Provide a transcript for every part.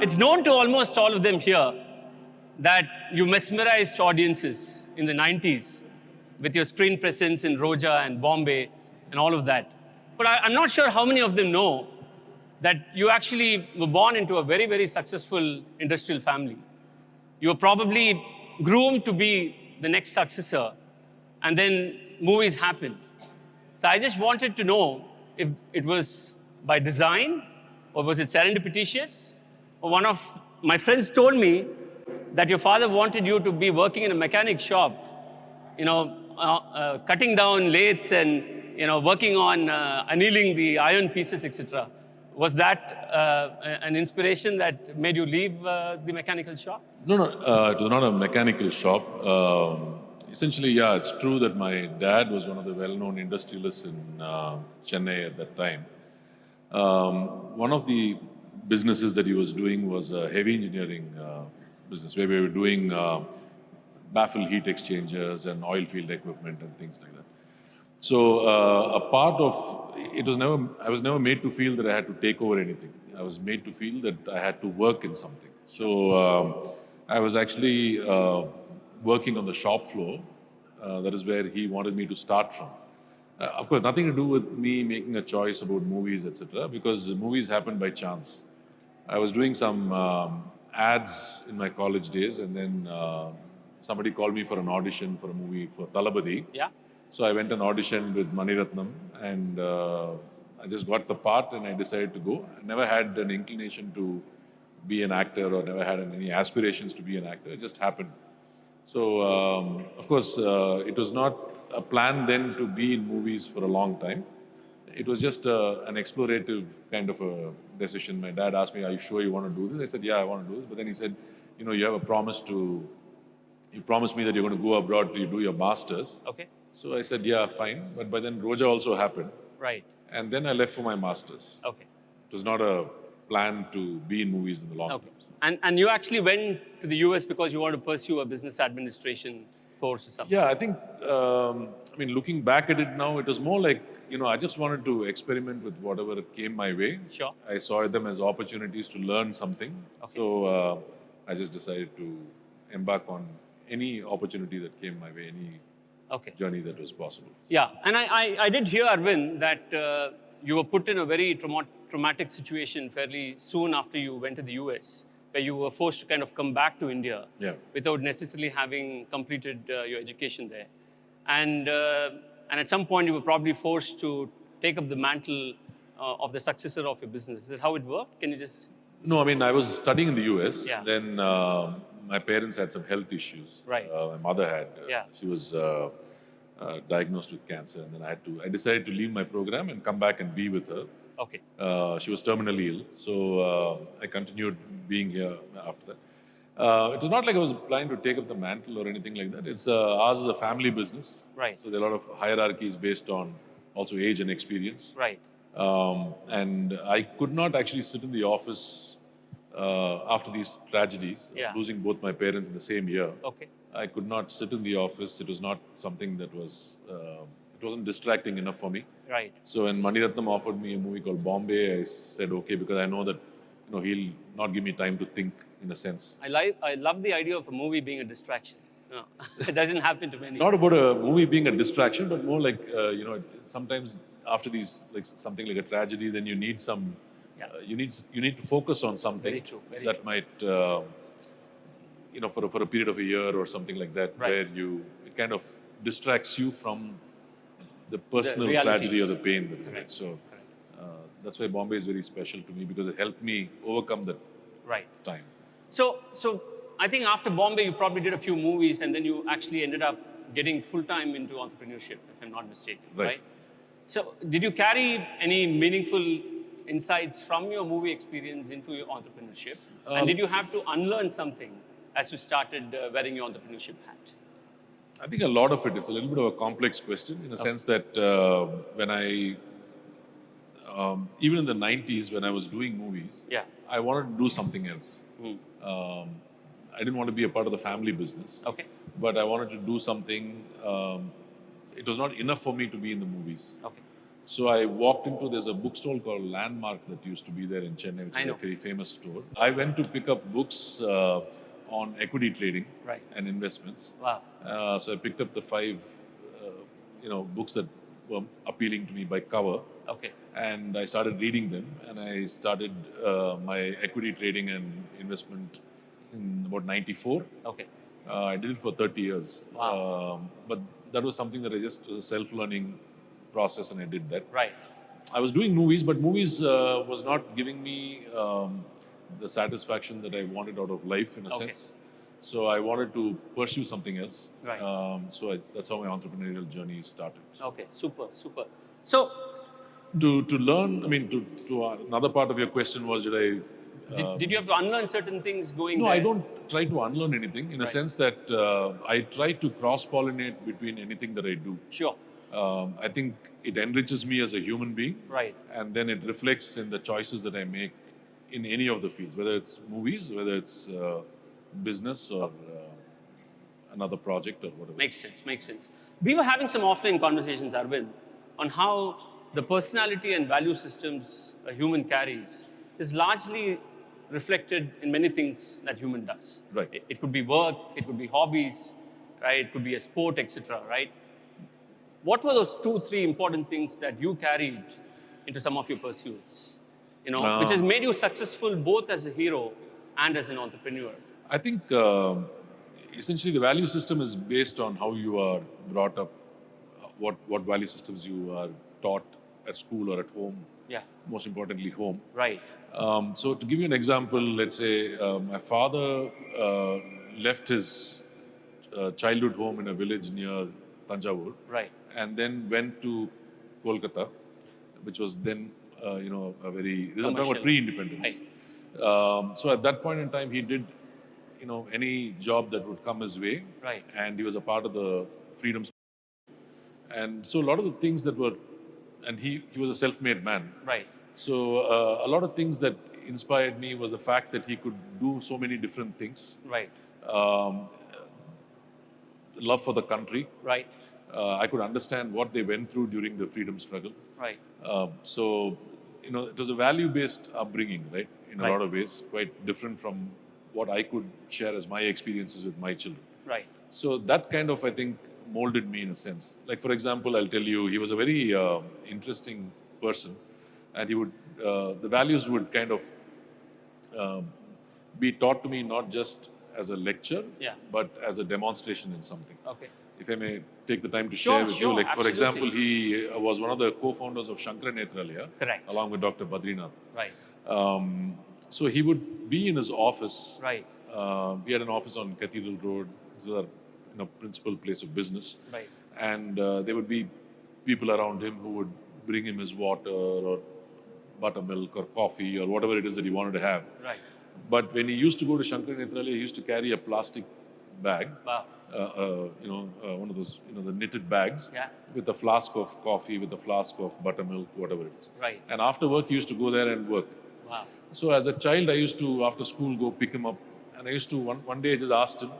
It's known to almost all of them here that you mesmerized audiences in the 90s with your screen presence in Roja and Bombay and all of that. But I'm not sure how many of them know that you actually were born into a very, very successful industrial family. You were probably groomed to be the next successor, and then movies happened. So I just wanted to know if it was by design, or was it serendipitous? Or one of my friends told me that your father wanted you to be working in a mechanic shop, cutting down lathes and working on annealing the iron pieces, etc. Was that an inspiration that made you leave the mechanical shop? No, it was not a mechanical shop. Essentially, yeah, it's true that my dad was one of the well-known industrialists in Chennai at that time. One of the businesses that he was doing was a heavy engineering business where we were doing baffle heat exchangers and oil field equipment and things like that. So a part of it was never, I was never made to feel that I had to take over anything. I was made to feel that I had to work in something. So I was actually working on the shop floor. That is where he wanted me to start from. Of course, nothing to do with me making a choice about movies, etc. Because movies happened by chance. I was doing some ads in my college days, and then somebody called me for an audition for a movie for Talabadi. Yeah. So I went and auditioned with Mani Ratnam, and I just got the part, and I decided to go. I never had an inclination to be an actor, or never had any aspirations to be an actor. It just happened. So, of course, it was not a plan then to be in movies for a long time. It was just an explorative kind of a decision. My dad asked me, "Are you sure you want to do this?" I said, "Yeah, I want to do this." But then he said, "You have a promise to. You promised me that you're going to go abroad to do your masters." Okay. So I said, "Yeah, fine." But then Roja also happened. Right. And then I left for my masters. Okay. It was not a plan to be in movies in the long term. And you actually went to the US because you want to pursue a business administration course or something? Yeah, I think, looking back at it now, it was more like, I just wanted to experiment with whatever came my way. Sure. I saw them as opportunities to learn something. Okay. So I just decided to embark on any opportunity that came my way, any journey that was possible. Yeah, and I did hear, Arvind, that you were put in a very traumatic situation fairly soon after you went to the US, where you were forced to kind of come back to India without necessarily having completed your education there. And at some point, you were probably forced to take up the mantle of the successor of your business. Is that how it worked? Can you just... No, I was studying in the US. Yeah. Then my parents had some health issues. Right. My mother had. Yeah. She was diagnosed with cancer. And then I decided to leave my program and come back and be with her. Okay. She was terminally ill. So I continued being here after that. It was not like I was planning to take up the mantle or anything like that. It's ours is a family business. Right. So there are a lot of hierarchies based on also age and experience. Right. And I could not actually sit in the office after these tragedies, losing both my parents in the same year. Okay. I could not sit in the office. It was not something that was, it wasn't distracting enough for me. Right. So when Mani Ratnam offered me a movie called Bombay, I said okay, because I know that he'll not give me time to think, in a sense. I love the idea of a movie being a distraction. No, it doesn't happen to many. Not about a movie being a distraction, but more like, sometimes after these, like something like a tragedy, then you need some, you need to focus on something that might, for a period of a year or something like that, where it kind of distracts you from the personal tragedy or the pain that is there. So that's why Bombay is very special to me, because it helped me overcome that time. So I think after Bombay, you probably did a few movies, and then you actually ended up getting full-time into entrepreneurship, if I'm not mistaken, right? So did you carry any meaningful insights from your movie experience into your entrepreneurship? And did you have to unlearn something as you started wearing your entrepreneurship hat? I think a lot of it's a little bit of a complex question, in a sense that when even in the 90s, when I was doing movies, I wanted to do something else. I didn't want to be a part of the family business. Okay. But I wanted to do something. It was not enough for me to be in the movies. Okay. So I walked into, there's a bookstore called Landmark that used to be there in Chennai, which is a very famous store. I went to pick up books on equity trading and investments. Wow. So I picked up the 5, books that were appealing to me by cover. Okay. And I started reading them, and I started my equity trading and investment in about 94. Okay. I did it for 30 years. Wow. But that was something that I just was a self-learning process, and I did that. Right. I was doing movies, but movies was not giving me the satisfaction that I wanted out of life, in a sense. So I wanted to pursue something else. Right. That's how my entrepreneurial journey started. Okay, super, super. So, to learn, I mean, to another part of your question was, did I... did you have to unlearn certain things going No, there? I don't try to unlearn anything, in a sense that I try to cross-pollinate between anything that I do. Sure. I think it enriches me as a human being. Right. And then it reflects in the choices that I make in any of the fields, whether it's movies, whether it's business or another project or whatever. Makes sense, makes sense. We were having some offline conversations, Arvind, on how the personality and value systems a human carries is largely reflected in many things that human does. Right. It could be work, it could be hobbies, right? It could be a sport, etc. Right? What were those 2, 3 important things that you carried into some of your pursuits? Which has made you successful both as a hero and as an entrepreneur. I think essentially the value system is based on how you are brought up, what value systems you are taught at school or at home. Yeah. Most importantly, home. Right. So to give you an example, let's say my father left his childhood home in a village near Tanjavur. Right. And then went to Kolkata, which was then, a very, this is about pre-independence. Right. So at that point in time, he did, any job that would come his way. Right. And he was a part of the freedom. And so a lot of the things that were, and he was a self-made man. Right. So a lot of things that inspired me was the fact that he could do so many different things. Right. Love for the country. Right. I could understand what they went through during the freedom struggle. Right. So, it was a value-based upbringing, right? In a lot of ways, quite different from what I could share as my experiences with my children. Right. So that kind of, I think, molded me in a sense. Like, for example, I'll tell you, he was a very interesting person, and he would, the values would kind of be taught to me not just as a lecture, but as a demonstration in something. Okay. If I may take the time to share with you, like absolutely. for example, he was one of the co-founders of Shankara Netralaya, correct, along with Dr. Badrinath. Right. So he would be in his office. Right. We had an office on Cathedral Road. This is our principal place of business. Right. And there would be people around him who would bring him his water or buttermilk or coffee or whatever it is that he wanted to have. Right. But when he used to go to Shankara Netralaya, he used to carry a plastic bag. Wow. One of those, the knitted bags, with a flask of coffee, with a flask of buttermilk, whatever it is. Right. And after work, he used to go there and work. Wow. So as a child, I used to, after school, go pick him up. And I used to, one day I just asked him,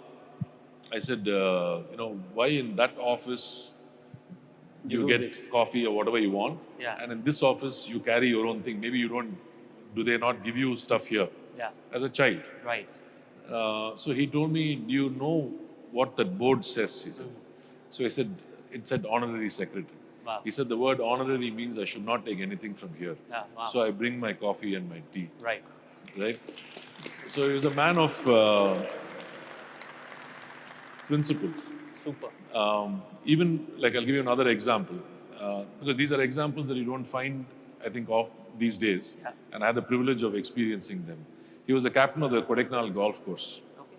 I said, why in that office you get this coffee or whatever you want, and in this office you carry your own thing. Maybe you don't, do they not give you stuff here? Yeah. As a child. Right. So he told me, do you know what that board says? He said. So I said, it said honorary secretary. Wow. He said the word honorary means I should not take anything from here. Yeah, wow. So I bring my coffee and my tea. Right. Right? So he was a man of principles. Super. Even, like, I'll give you another example. Because these are examples that you don't find, I think, of these days. Yeah. And I had the privilege of experiencing them. He was the captain of the Kodaikanal golf course. Okay.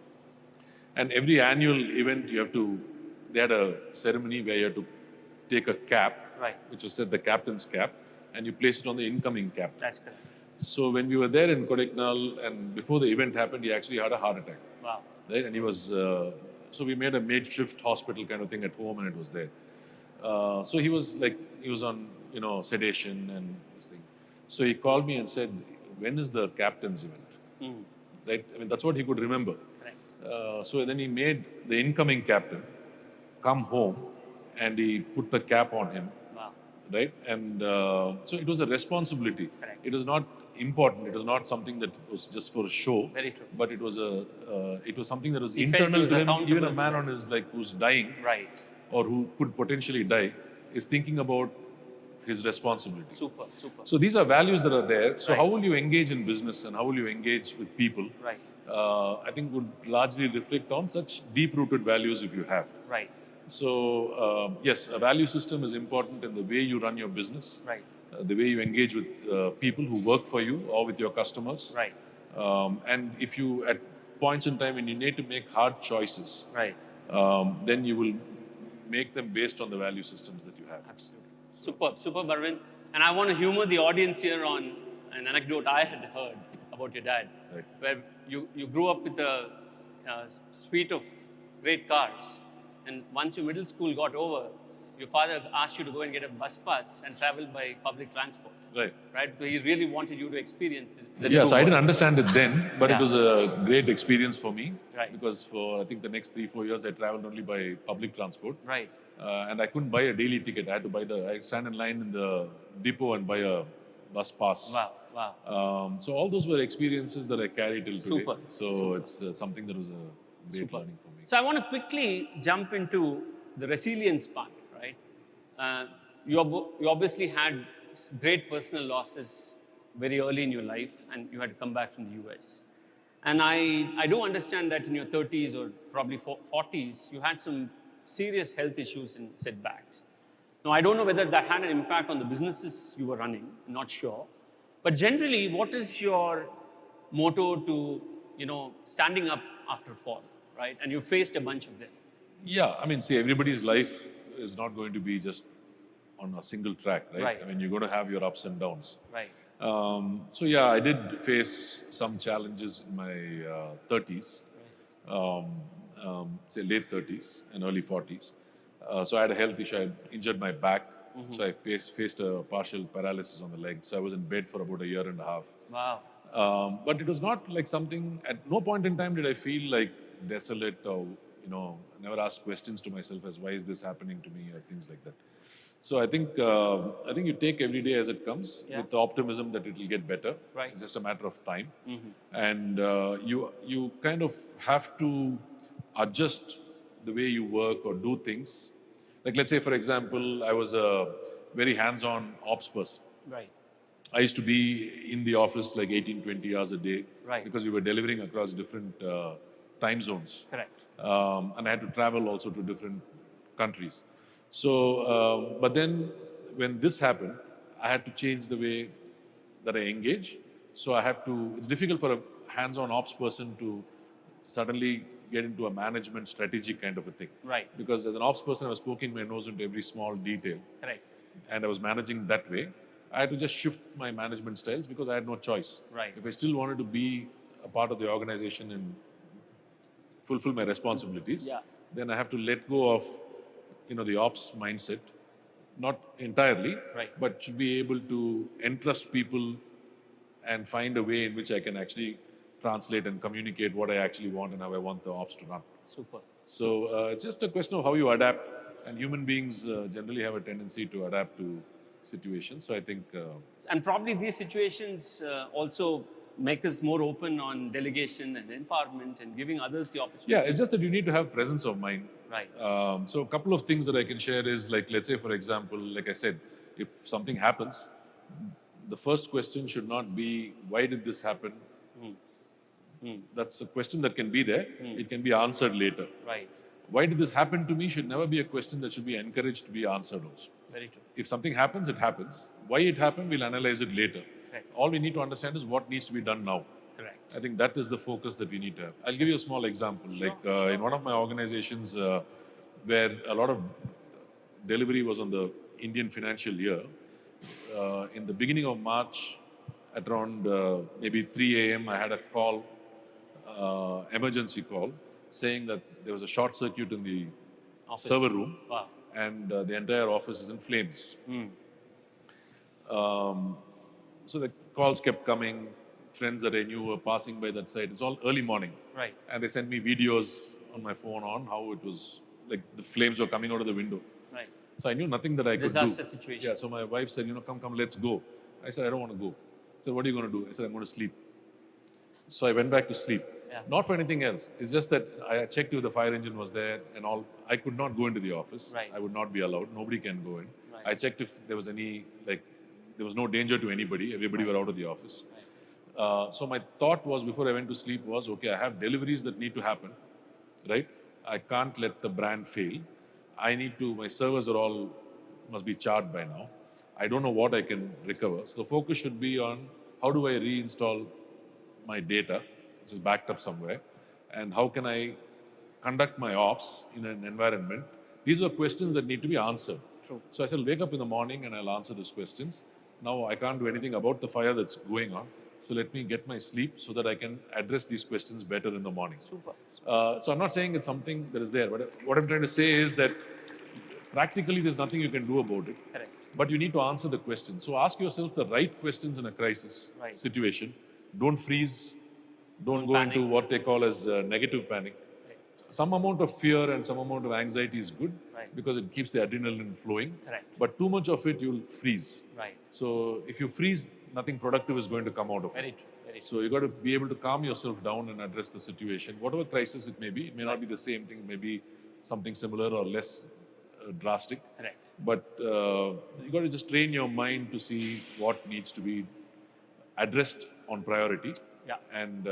And every annual event, they had a ceremony where you had to take a cap, which was said the captain's cap, and you place it on the incoming cap. That's correct. So when we were there in Kodaikanal, and before the event happened, he actually had a heart attack. Wow. Right? And he was, so we made a makeshift hospital kind of thing at home, and it was there. So he was on, sedation and this thing. So he called me and said, when is the captain's event? Right? I mean, that's what he could remember. Correct. So then he made the incoming captain come home, and he put the cap on him. Wow. right? And so it was a responsibility. Correct. It was not important. It was not something that was just for show. Very true. But it was something that was He felt he internal was to him. Even a accountable man for on his who's dying, Right. or who could potentially die, is thinking about his responsibility. Super, super. So these are values that are there. So Right. how will you engage in business and how will you engage with people? Right. I think would largely reflect on such deep-rooted values if you have. Right. So yes, a value system is important in the way you run your business, Right. the way you engage with people who work for you or with your customers. Right. And if you, at points in time when you need to make hard choices, Right. then you will make them based on the value systems that you have. Absolutely. Superb, superb, Arvind. And I want to humor the audience here on an anecdote I had heard about your dad, Right. where you grew up with a suite of great cars, and once your middle school got over, your father asked you to go and get a bus pass and travel by public transport. Right. Right? He really wanted you to experience it. Yes, I didn't understand it then, but Yeah. it was a great experience for me. Right. Because for, I think, the next 3-4 years, I traveled only by public transport. Right. And I couldn't buy a daily ticket. I had to I'd stand in line in the depot and buy a bus pass. Wow. Wow. So all those were experiences that I carry till today. Super. So Super. it's something that was a great Super. learning for me. So I want to quickly jump into the resilience part, right? You obviously had great personal losses very early in your life, and you had to come back from the US. And I do understand that in your 30s or probably 40s, you had some serious health issues and setbacks. Now, I don't know whether that had an impact on the businesses you were running, I'm not sure. But generally, what is your motto to, standing up after fall, right? And you faced a bunch of them. Yeah, I mean, see, everybody's life is not going to be just on a single track, right? Right. I mean, you're going to have your ups and downs. Right. So yeah, I did face some challenges in my 30s, say late 30s and early 40s. So I had a health issue. I had injured my back, so I faced a partial paralysis on the leg. So I was in bed for about a year and a half. Wow. But it was not like something. At no point in time did I feel like desolate or never asked questions to myself as why is this happening to me or things like that. So I think you take every day as it comes with the optimism that it will get better. Right. It's just a matter of time, and you kind of have to adjust the way you work or do things. Like let's say, for example, I was a very hands-on ops person. Right. I used to be in the office like 18, 20 hours a day Right. because we were delivering across different time zones. Correct. And I had to travel also to different countries. So, but then when this happened, I had to change the way that I engage. So it's difficult for a hands-on ops person to suddenly get into a management strategy kind of a thing. Right. Because as an ops person, I was poking my nose into every small detail. Correct. And I was managing that way. I had to just shift my management styles because I had no choice. Right. If I still wanted to be a part of the organization and fulfill my responsibilities, then I have to let go of the ops mindset, not entirely, but should be able to entrust people and find a way in which I can actually translate and communicate what I actually want and how I want the ops to run. Super. So it's just a question of how you adapt, and human beings generally have a tendency to adapt to situations. So I think... and probably these situations also make us more open on delegation and empowerment and giving others the opportunity. Yeah, it's just that you need to have presence of mind. Right. So a couple of things that I can share is like, let's say, for example, like I said, if something happens, the first question should not be, why did this happen? That's a question that can be there. It can be answered later. Right. Why did this happen to me should never be a question that should be encouraged to be answered also. Very true. If something happens, it happens. Why it happened, we'll analyze it later. Correct. All we need to understand is what needs to be done now. Correct. I think that is the focus that we need to have. I'll give you a small example. In one of my organizations where a lot of delivery was on the Indian financial year, in the beginning of March, at around maybe 3 a.m., I had a call, emergency call, saying that there was a short circuit in the server room. Wow. And the entire office is in flames. So the calls kept coming. Friends that I knew were passing by that site. It's all early morning. Right. And they sent me videos on my phone on how it was like the flames were coming out of the window. Right. So I knew nothing that I could do. Disaster situation. Yeah, so my wife said, come, let's go. I said, I don't want to go. I said, what are you going to do? I said, I'm going to sleep. So I went back to sleep. Yeah. Not for anything else. It's just that I checked if the fire engine was there and all. I could not go into the office. Right. I would not be allowed. Nobody can go in. Right. I checked if there was there was no danger to anybody. Everybody were out of the office. Right. So my thought was, before I went to sleep, was, okay, I have deliveries that need to happen, right? I can't let the brand fail. My servers must be charged by now. I don't know what I can recover. So the focus should be on how do I reinstall my data, which is backed up somewhere, and how can I conduct my ops in an environment. These were questions that need to be answered. True. So I said, I'll wake up in the morning and I'll answer these questions. Now I can't do anything about the fire that's going on. So let me get my sleep so that I can address these questions better in the morning. Super. So I'm not saying it's something that is there, but what I'm trying to say is that practically there's nothing you can do about it. Correct. But you need to answer the question. So ask yourself the right questions in a crisis situation. Don't freeze. Don't go panic into what they call as negative panic. Right. Some amount of fear and some amount of anxiety is good because it keeps the adrenaline flowing. Correct. But too much of it, you'll freeze. Right. So if you freeze, nothing productive is going to come out of Very it. true. Very true. So you got to be able to calm yourself down and address the situation. Whatever crisis it may be, it may not be the same thing, maybe something similar or less drastic. Correct. But you got to just train your mind to see what needs to be addressed on priority. Yeah. And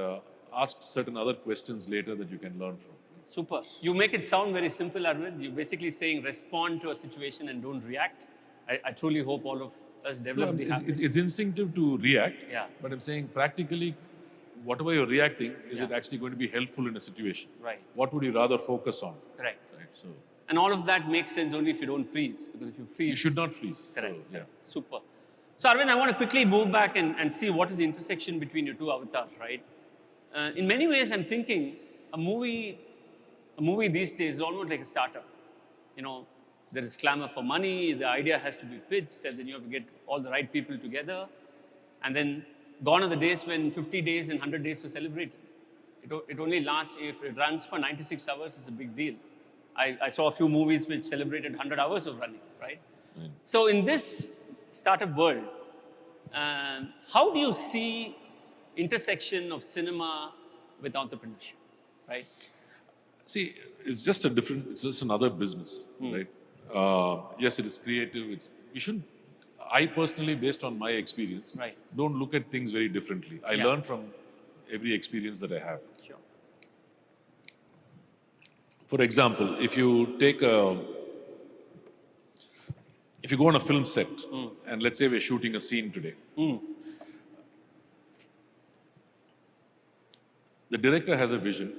ask certain other questions later that you can learn from. Super. You make it sound very simple, Arvind. You're basically saying respond to a situation and don't react. I truly hope all of us develop the habit. It's instinctive to react, Yeah. but I'm saying practically, whatever you're reacting, is Yeah. it actually going to be helpful in a situation? Right. What would you rather focus on? Correct. Right. So And all of that makes sense only if you don't freeze. Because if you freeze... you should not freeze. Correct. So, yeah. Super. So Arvind, I want to quickly move back and see what is the intersection between your two avatars, right? In many ways, I'm thinking a movie these days is almost like a startup. There is clamor for money, the idea has to be pitched, and then you have to get all the right people together. And then gone are the days when 50 days and 100 days were celebrated. It only lasts, if it runs for 96 hours, it's a big deal. I saw a few movies which celebrated 100 hours of running, right? So in this startup world, how do you see intersection of cinema with entrepreneurship, right? See, it's just another business, right? Yes, it is creative. I personally, based on my experience, don't look at things very differently. I learn from every experience that I have. Sure. For example, if you go on a film set, and let's say we're shooting a scene today, the director has a vision.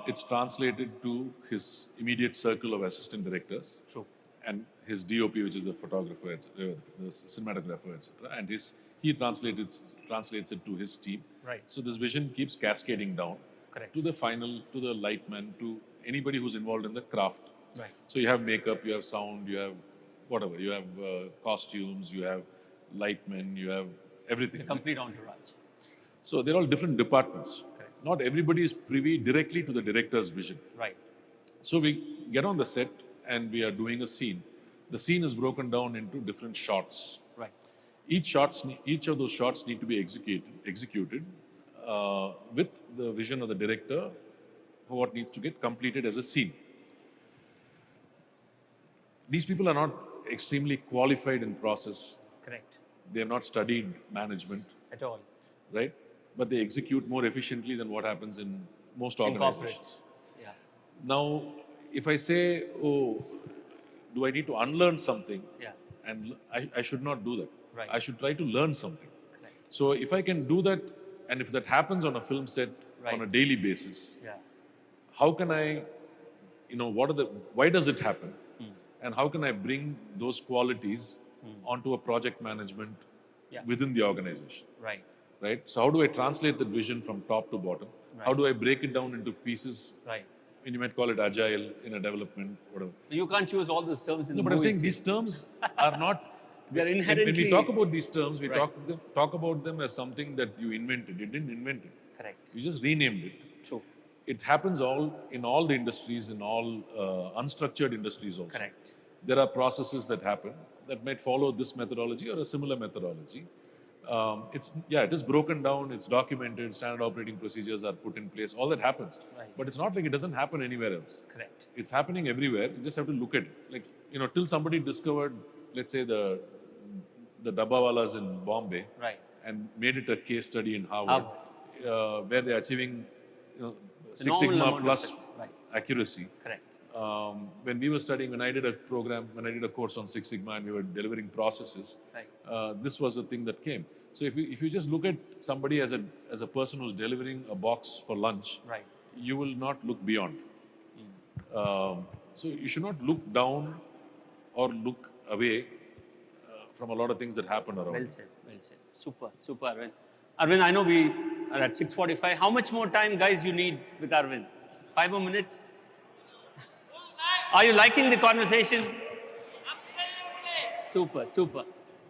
It's translated to his immediate circle of assistant directors. True. And his DOP, which is the photographer, the cinematographer, etc. And he translates it to his team. Right. So this vision keeps cascading down. Correct. To the lightman, to anybody who's involved in the craft. Right. So you have makeup, you have sound, you have whatever. You have costumes, you have lightmen, you have everything. The complete entourage. So they're all different departments. Correct. Not everybody is privy directly to the director's vision. Right. So we get on the set and we are doing a scene. The scene is broken down into different shots. Right. Each of those shots need to be executed with the vision of the director for what needs to get completed as a scene. These people are not extremely qualified in process. Correct. They have not studied management. At all. Right? But they execute more efficiently than what happens in most organizations. Yeah. Now, if I say, do I need to unlearn something? Yeah. And I should not do that. Right. I should try to learn something. Correct. So if I can do that, and if that happens on a film set on a daily basis, how can I, why does it happen? And how can I bring those qualities onto a project management within the organization? Right. Right? So how do I translate that vision from top to bottom? Right. How do I break it down into pieces? Right. And you might call it agile in a development, whatever. You can't use all those terms in the No, but I'm movies. saying these terms are not... They are inherently... When we talk about these terms, we talk about them as something that you invented. You didn't invent it. Correct. You just renamed it. True. it happens in all the industries, in all unstructured industries also. Correct. There are processes that happen that might follow this methodology or a similar methodology. It is broken down, it's documented, standard operating procedures are put in place, all that happens. Right. But it's not like it doesn't happen anywhere else. Correct. It's happening everywhere. You just have to look at it. Like, till somebody discovered, let's say, the Dabbawalas in Bombay, Right. and made it a case study in Harvard, where they're achieving Six normal Sigma amount of plus success. Right. accuracy. Correct. When we were studying, when I did a course on Six Sigma and we were delivering processes, Right. this was a thing that came. So if you just look at somebody as a person who's delivering a box for lunch, Right. you will not look beyond. So you should not look down or look away from a lot of things that happen around. Well said. Well said. Super, super, Arvind. Arvind, I know we are at 6:45. How much more time, guys, you need with Arvind? 5 more minutes? Are you liking the conversation? Absolutely. Super, super.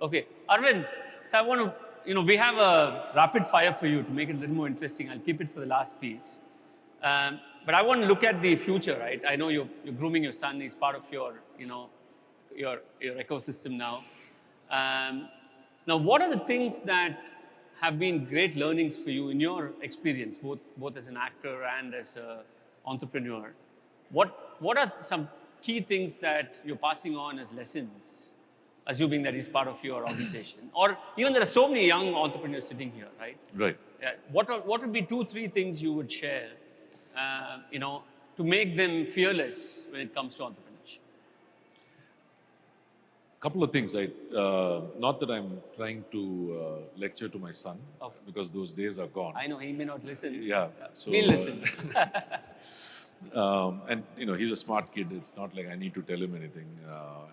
Okay, Arvind, so I want to, we have a rapid fire for you to make it a little more interesting. I'll keep it for the last piece. But I want to look at the future, right? I know you're grooming your son. He's part of your ecosystem now. Now, what are the things that have been great learnings for you in your experience, both as an actor and as an entrepreneur? What are some key things that you're passing on as lessons, assuming that he's part of your organization? Or even there are so many young entrepreneurs sitting here, right? Right. What would be 2-3 things you would share, to make them fearless when it comes to entrepreneurship? Couple of things. Not that I'm trying to lecture to my son, because those days are gone. I know he may not listen. Yeah. So, He'll listen. and he's a smart kid. It's not like I need to tell him anything,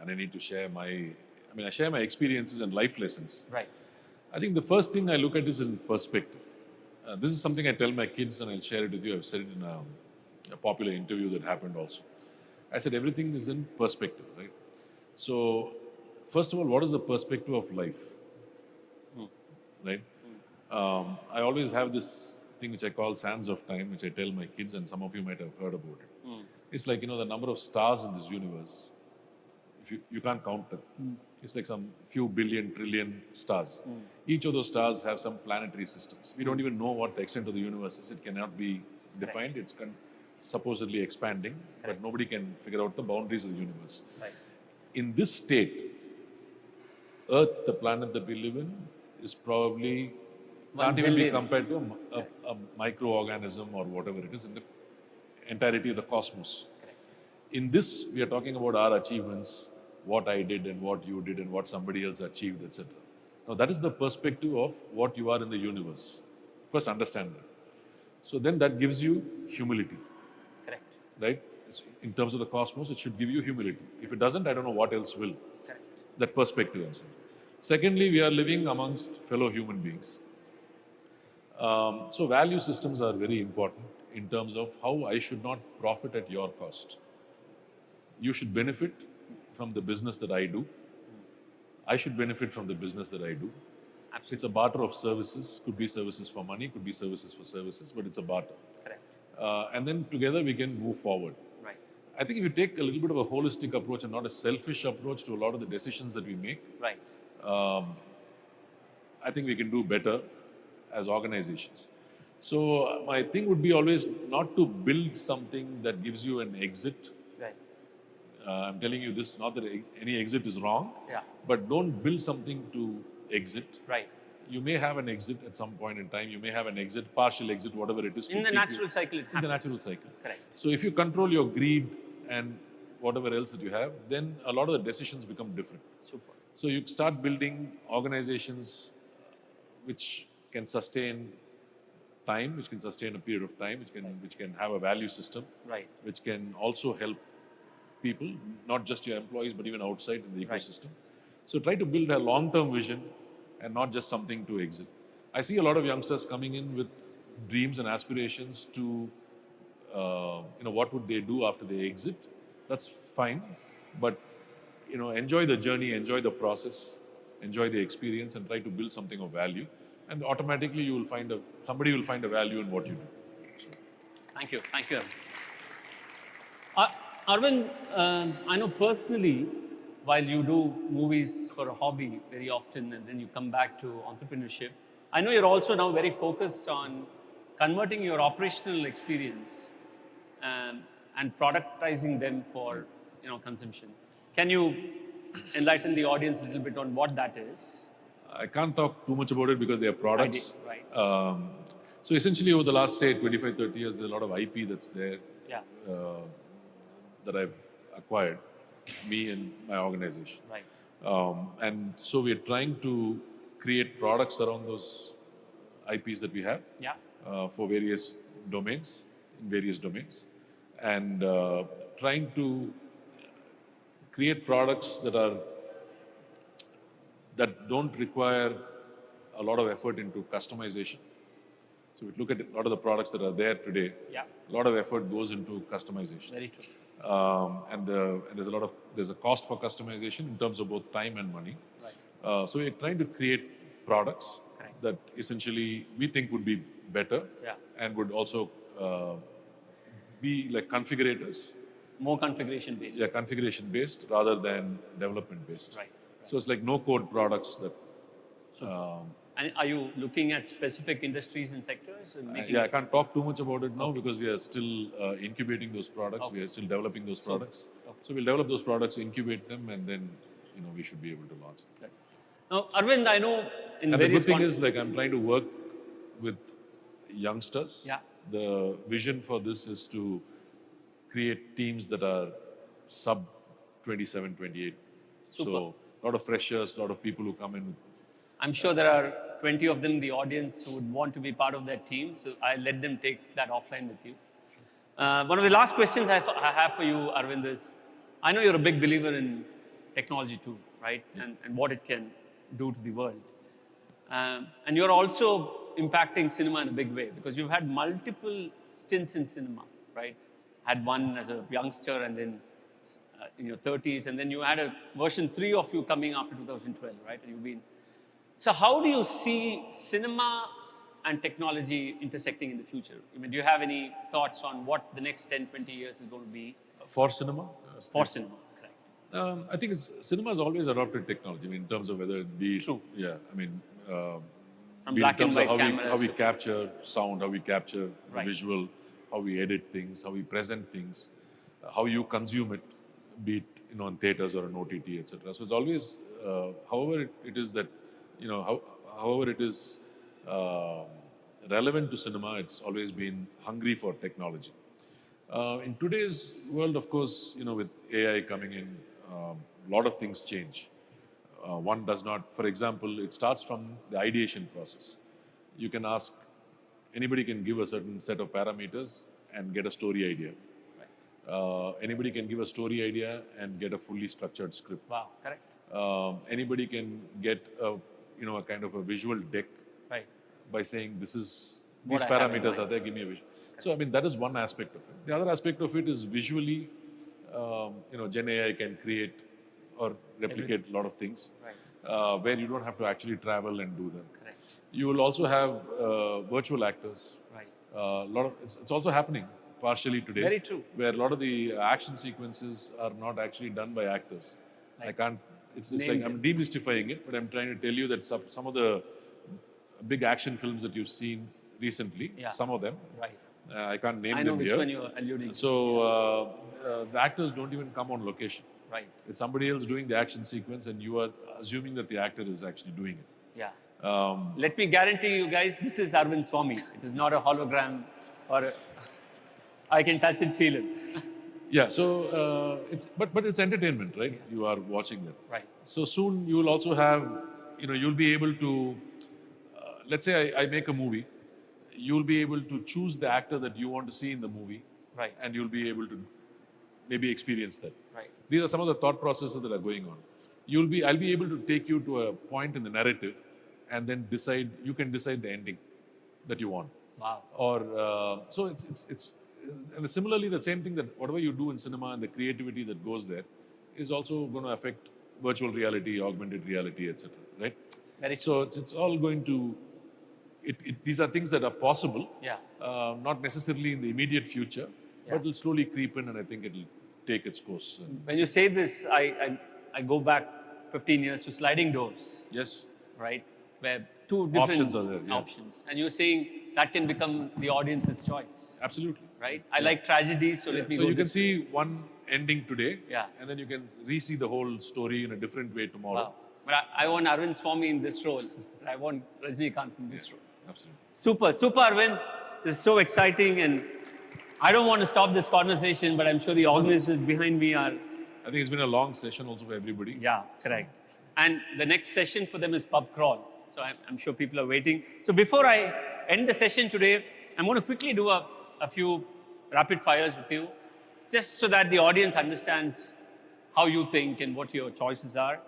and I need to share I share my experiences and life lessons. Right. I think the first thing I look at is in perspective. This is something I tell my kids, and I'll share it with you. I've said it in a popular interview that happened also. I said everything is in perspective, right? So, first of all, what is the perspective of life? Right? I always have this thing which I call sands of time, which I tell my kids, and some of you might have heard about it. It's like, the number of stars in this universe. If you can't count them. It's like some few billion, trillion stars. Each of those stars have some planetary systems. We don't even know what the extent of the universe is. It cannot be defined. It's supposedly expanding, but nobody can figure out the boundaries of the universe. Right. In this state, Earth, the planet that we live in, is probably can't even be compared to a microorganism or whatever it is in the entirety of the cosmos. Correct. In this, we are talking about our achievements, what I did and what you did and what somebody else achieved, etc. Now, that is the perspective of what you are in the universe. First, understand that. So then that gives you humility. Correct. Right? In terms of the cosmos, it should give you humility. If it doesn't, I don't know what else will. Correct. That perspective, I'm saying. Secondly, we are living amongst fellow human beings. So value systems are very important in terms of how I should not profit at your cost. You should benefit from the business that I do. I should benefit from the business that I do. Absolutely. It's a barter of services. Could be services for money, could be services for services, but it's a barter. Correct. And then together we can move forward. Right. I think if you take a little bit of a holistic approach and not a selfish approach to a lot of the decisions that we make, Right. I think we can do better as organizations. So my thing would be always not to build something that gives you an exit. Right. I'm telling you this, not that any exit is wrong, Yeah. but don't build something to exit. Right. You may have an exit at some point in time. You may have an exit, partial exit, whatever it is. In the natural cycle, it happens. In the natural cycle. Correct. So if you control your greed and whatever else that you have, then a lot of the decisions become different. Super. So you start building organizations which can sustain time, which can sustain a period of time, which can have a value system, Right. which can also help people, not just your employees, but even outside in the ecosystem. So try to build a long-term vision and not just something to exit. I see a lot of youngsters coming in with dreams and aspirations to, what would they do after they exit? That's fine, but enjoy the journey, enjoy the process, enjoy the experience, and try to build something of value. And automatically, somebody will find a value in what you do. So. Thank you. Thank you. Arvind, I know personally, while you do movies for a hobby very often and then you come back to entrepreneurship, I know you're also now very focused on converting your operational experience and productizing them for consumption. Can you enlighten the audience a little bit on what that is? I can't talk too much about it because they are products. Right. So essentially over the last, say, 25, 30 years, there's a lot of IP that's there Yeah. that I've acquired, me and my organization. Right. And so we're trying to create products around those IPs that we have Yeah. For various domains, in various domains. And trying to create products that don't require a lot of effort into customization. So if you look at a lot of the products that are there today, Yeah. a lot of effort goes into customization. Very true. And there's a cost for customization in terms of both time and money. Right. So we're trying to create products Correct. that essentially we think would be better Yeah. and would also be like configurators. More configuration based. Yeah, configuration based rather than development based. Right. So it's like no code products that. And are you looking at specific industries and sectors? And making Yeah, I can't talk too much about it now because we are still incubating those products. Okay. We are still developing those products. Okay. So we'll develop those products, incubate them, and then we should be able to launch them. Right. Now, Arvind, I know in And the various good thing is, like, I'm trying to work with youngsters. Yeah. The vision for this is to create teams that are sub 27, 28. Super. So a lot of freshers, a lot of people who come in. I'm sure there are 20 of them in the audience who would want to be part of that team. So I'll let them take that offline with you. One of the last questions I have for you, Arvind, is I know you're a big believer in technology too, right? And what it can do to the world. And you're also impacting cinema in a big way because you've had multiple stints in cinema, right? Had one as a youngster and then in your 30s, and then you had a version 3 of you coming after 2012, right? And you've been. So how do you see cinema and technology intersecting in the future? I mean, do you have any thoughts on what the next 10, 20 years is going to be? For cinema? For cinema, correct. I think cinema has always adopted technology. I mean, in terms of whether it be. True. Yeah, I mean. From be black in and terms of white cameras. how we capture sound, how we capture Right. visual, how we edit things, how we present things, how you consume it, be it in theaters or in OTT, etc. So it's always, however it is that, however it is relevant to cinema, it's always been hungry for technology. In today's world, of course, with AI coming in, a lot of things change. One does not, for example, it starts from the ideation process. You can ask, anybody can give a certain set of parameters and get a story idea. Anybody can give a story idea and get a fully structured script. Wow, correct. Anybody can get a kind of a visual deck Right. by saying these What I have in parameters are mind. there, give me a vision. So I mean that is one aspect of it. The other aspect of it is visually, Gen AI can create or replicate a lot of things where you don't have to actually travel and do them. Correct. You will also have virtual actors. Right. It's also happening partially today. Very true. Where a lot of the action sequences are not actually done by actors. I can't. It's like Name I'm demystifying it, but I'm trying to tell you that some of the big action films that you've seen recently, Yeah. some of them, Right. I can't name I know them which here. one you're alluding to. So the actors don't even come on location. Right. It's somebody else doing the action sequence, and you are assuming that the actor is actually doing it. Yeah. Let me guarantee you guys, this is Arvind Swamy. It is not a hologram or I can touch it, feel it. Yeah, so but it's entertainment, right? You are watching them. Right. So soon you will also have, you'll be able to, let's say I make a movie, you'll be able to choose the actor that you want to see in the movie, Right. and you'll be able to maybe experience that. Right. These are some of the thought processes that are going on. I'll be able to take you to a point in the narrative, and then you can decide the ending that you want. Wow. Or so it's and similarly the same thing, that whatever you do in cinema and the creativity that goes there is also going to affect virtual reality, augmented reality, etc. Right? Very So it's all going to these are things that are possible, Yeah. not necessarily in the immediate future, but it'll slowly creep in, and I think it'll take its course. When you say this, I go back 15 years to sliding doors, Yes, right? Where two different Options are there, yeah. options. And you're saying that can become the audience's choice, absolutely. right? I like tragedies, so let me So go you can this see one ending today, Yeah. and then you can re-see the whole story in a different way tomorrow. Wow. But I want Arvind Swamy in this role. But I want Rajinikanth in this role. Absolutely. Super, super, Arvind. This is so exciting. And I don't want to stop this conversation, but I'm sure the organizers behind me are. I think it's been a long session also for everybody. Yeah, correct. And the next session for them is pub crawl. So I'm sure people are waiting. So before I end the session today, I'm going to quickly do a few rapid fires with you, just so that the audience understands how you think and what your choices are.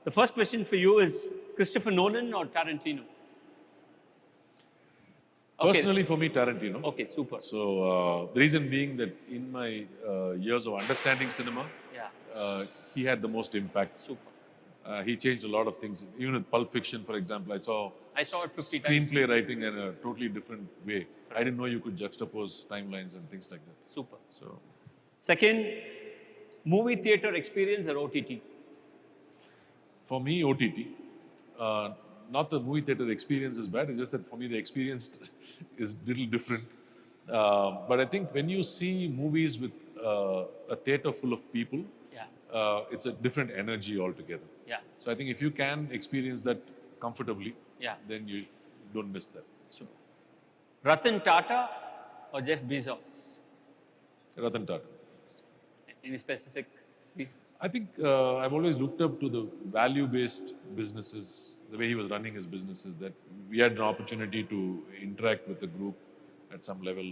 The first question for you is Christopher Nolan or Tarantino? Okay. Personally, for me, Tarantino. Okay, super. So the reason being that in my years of understanding cinema, Yeah, he had the most impact. super. He changed a lot of things. Even with Pulp Fiction, for example, I saw it 50 times. screenplay writing in a totally different way. I didn't know you could juxtapose timelines and things like that. Super. So Second, movie theater experience or OTT? for me, OTT, not the movie theater experience is bad. It's just that for me, the experience is little different. But I think when you see movies with a theater full of people, Yeah, it's a different energy altogether. yeah, So I think if you can experience that comfortably, yeah. then you don't miss that. So Ratan Tata or Jeff Bezos? Ratan Tata. Any specific reason? I think I've always looked up to the value-based businesses, the way he was running his businesses, that we had an opportunity to interact with the group at some level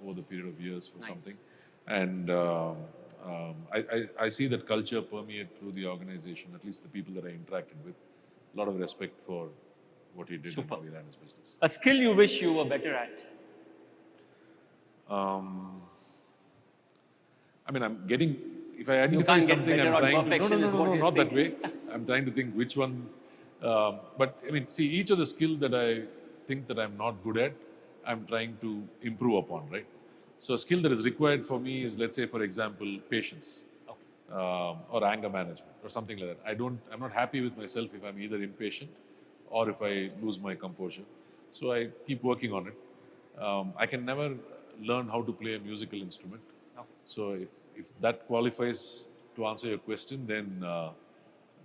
over the period of years for Nice. something. And I see that culture permeate through the organization, at least the people that I interacted with. A lot of respect for what he did and Super. how he ran his business. A skill you wish you were better at? I mean, I'm getting, if I identify can't get something, better I'm on trying to, perfection is what you're not that way. speaking. I'm trying to think which one, but I mean, see, each of the skill that I think that I'm not good at, I'm trying to improve upon, right? So a skill that is required for me is, let's say, for example, patience. Okay. Or anger management or something like that. I'm not happy with myself if I'm either impatient or if I lose my composure. So I keep working on it. I can never learn how to play a musical instrument. Okay. So if that qualifies to answer your question, then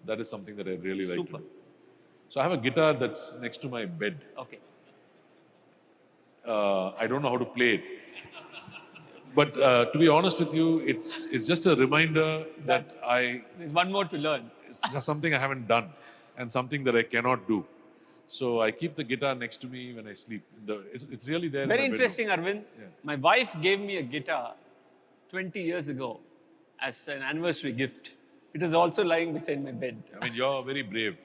that is something that I really like Super. to do. So I have a guitar that's next to my bed. Okay. I don't know how to play it. But to be honest with you, it's just a reminder that There's one more to learn. it's just something I haven't done and something that I cannot do. So I keep the guitar next to me when I sleep. It's really there. Very in my interesting, Arvind. Yeah. My wife gave me a guitar 20 years ago as an anniversary gift. It is also lying beside my bed. bedroom. I mean, you're very brave.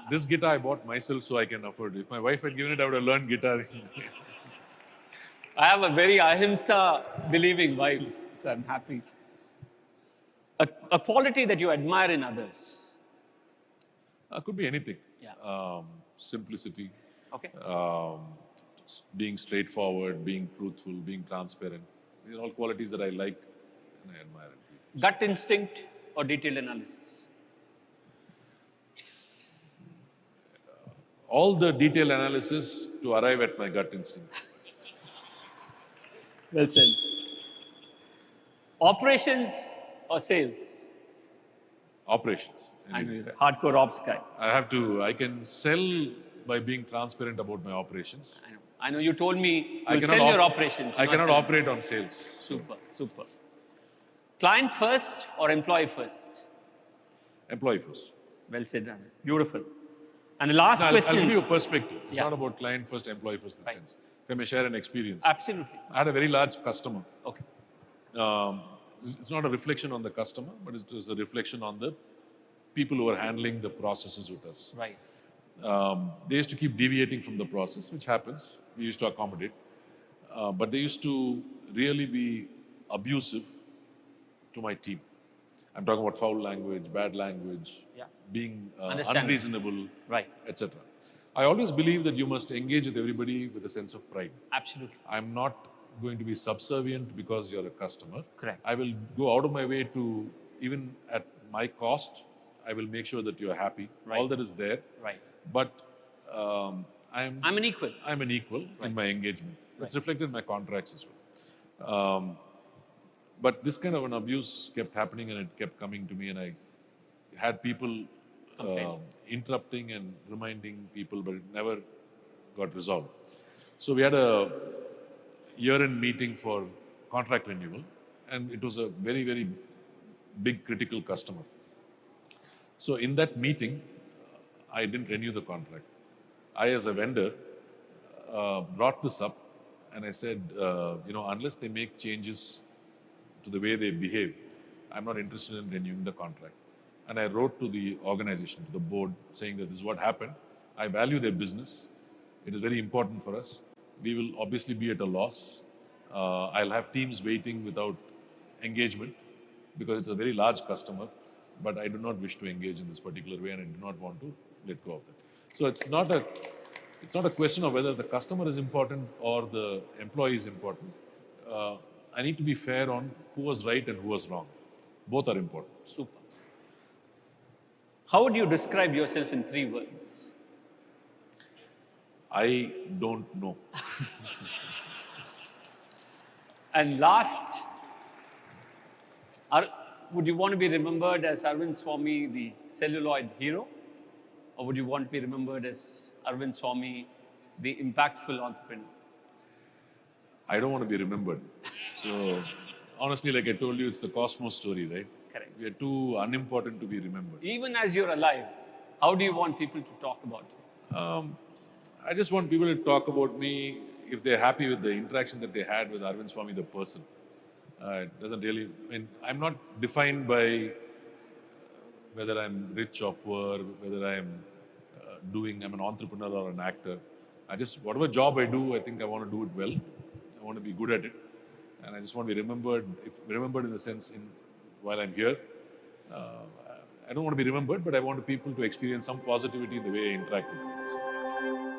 This guitar I bought myself so I can afford it. If my wife had given it, I would have learned guitar. I have a very ahimsa believing wife, so I'm happy. A quality that you admire in others. Could be anything. Yeah. Simplicity, Okay. being straightforward, being truthful, being transparent. These are all qualities that I like and I admire in people. Gut instinct or detailed analysis? All the detailed analysis to arrive at my gut instinct. Well said. Operations or sales? Operations. I know you're a hardcore ops guy. I can sell by being transparent about my operations. I know you told me I you'll cannot sell your op- operations. I you're not cannot selling. operate on sales. Super, super. Client first or employee first? Employee first. Well said, Arvind. Beautiful. And the last I'll question. give you a perspective. It's Yeah. not about client first, employee first in the sense. If I may share an experience. Absolutely. I had a very large customer. Okay. It's not a reflection on the customer, but it was a reflection on the people who are handling the processes with us. Right. They used to keep deviating from the process, which happens. We used to accommodate. But they used to really be abusive to my team. I'm talking about foul language, bad language, Yeah. being Understandable. unreasonable, Right. etc. I always believe that you must engage with everybody with a sense of pride. Absolutely. I'm not going to be subservient because you're a customer. Correct. I will go out of my way to, even at my cost, I will make sure that you're happy. Right. All that is there. Right. But I'm an equal. I'm an equal in my engagement. It's reflected in my contracts as well. But this kind of an abuse kept happening and it kept coming to me, and I had people interrupting and reminding people, but it never got resolved. So we had a year-end meeting for contract renewal, and it was a very, very big critical customer. So in that meeting, I didn't renew the contract. I, as a vendor, brought this up, and I said, unless they make changes to the way they behave, I'm not interested in renewing the contract. And I wrote to the organization, to the board, saying that this is what happened. I value their business. It is very important for us. We will obviously be at a loss. I'll have teams waiting without engagement because it's a very large customer, but I do not wish to engage in this particular way, and I do not want to let go of that. So it's not a question of whether the customer is important or the employee is important. I need to be fair on who was right and who was wrong. Both are important. Super. How would you describe yourself in 3 words? I don't know. And last, would you want to be remembered as Arvind Swamy, the celluloid hero? Or would you want to be remembered as Arvind Swamy, the impactful entrepreneur? I don't want to be remembered. So, honestly, like I told you, it's the Cosmos story, right? Correct. We are too unimportant to be remembered. Even as you're alive, how do you want people to talk about you? I just want people to talk about me if they're happy with the interaction that they had with Arvind Swamy, the person. It doesn't really, I'm not defined by whether I'm rich or poor, whether I'm I'm an entrepreneur or an actor. Whatever job I do, I think I want to do it well. I want to be good at it. And I just want to be remembered in the sense while I'm here. I don't want to be remembered, but I want people to experience some positivity in the way I interact with them.